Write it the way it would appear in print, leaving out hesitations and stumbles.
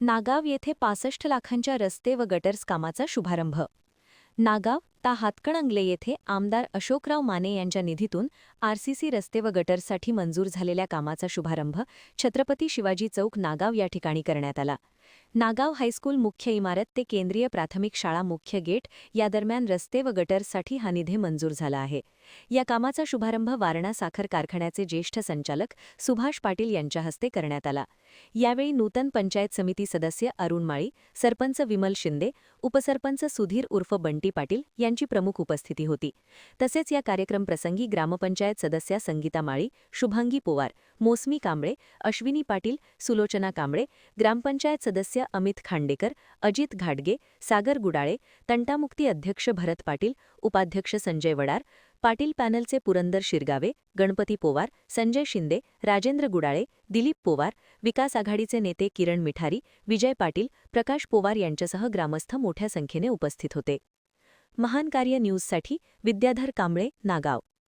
नागाव येथे 65 लाखांच्या रस्ते व गटर्स कामाचा शुभारंभ. नागाव ता हातकणंगले येथे आमदार अशोकराव माने यांच्या निधीतून आरसीसी रस्ते व गटर्ससाठी मंजूर झालेल्या कामाचा शुभारंभ छत्रपती शिवाजी चौक नागाव या ठिकाणी करण्यात आला. नागाव हायस्कूल मुख्य इमारत ते केंद्रीय प्राथमिक शाळा मुख्य गेट या दरम्यान रस्ते व गटर्ससाठी हा निधी मंजूर झाला आहे. या कामाचा शुभारंभ वारणा साखर कारखान्याचे ज्येष्ठ संचालक सुभाष पाटील यांच्या हस्ते करण्यात आला. यावेळी नूतन पंचायत समिती सदस्य अरुण माळी, सरपंच विमल शिंदे, उपसरपंच सुधीर उर्फ बंटी पाटील यांची प्रमुख उपस्थिती होती. तसेच या कार्यक्रमप्रसंगी ग्रामपंचायत सदस्या संगीता माळी, शुभांगी पोवार, मोसमी कांबळे, अश्विनी पाटील, सुलोचना कांबळे, ग्रामपंचायत सदस्य अमित खांडेकर, अजित घाटगे, सागर गुडाळे, तंटामुक्ती अध्यक्ष भरत पाटील, उपाध्यक्ष संजय वडार, पाटील पॅनलचे पुरंदर शिरगावे, गणपती पोवार, संजय शिंदे, राजेंद्र गुडाळे, दिलीप पोवार, विकास आघाडीचे नेते किरण मिठारी, विजय पाटील, प्रकाश पोवार यांच्यासह ग्रामस्थ मोठ्या संख्येने उपस्थित होते. महान कार्य न्यूजसाठी विद्याधर कांबळे, नागाव.